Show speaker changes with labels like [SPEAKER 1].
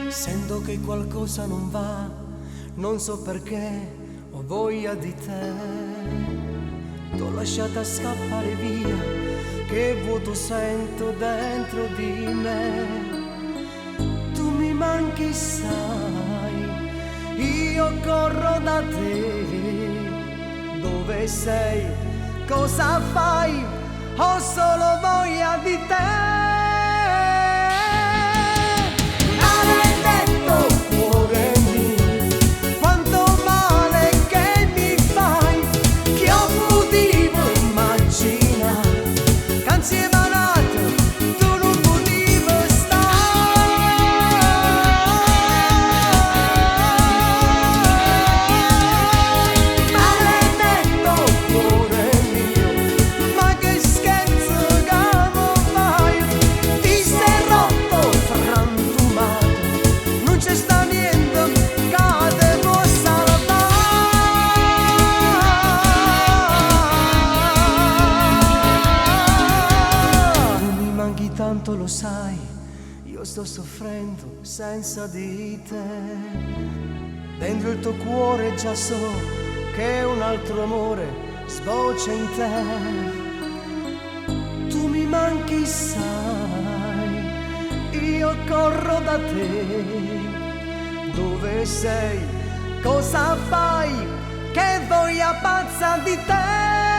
[SPEAKER 1] Sento che qualcosa non va, non so perché, ho voglia di te. T'ho lasciata scappare via, che vuoto sento dentro di me. Tu mi manchi, sai, io corro da te. Dove sei? Cosa fai? Ho solo voglia di te. Tanto lo sai, io sto soffrendo senza di te. Dentro il tuo cuore già so che un altro amore sboccia in te. Tu mi manchi, sai, io corro da te. Dove sei? Cosa fai? Che voglia pazza di te.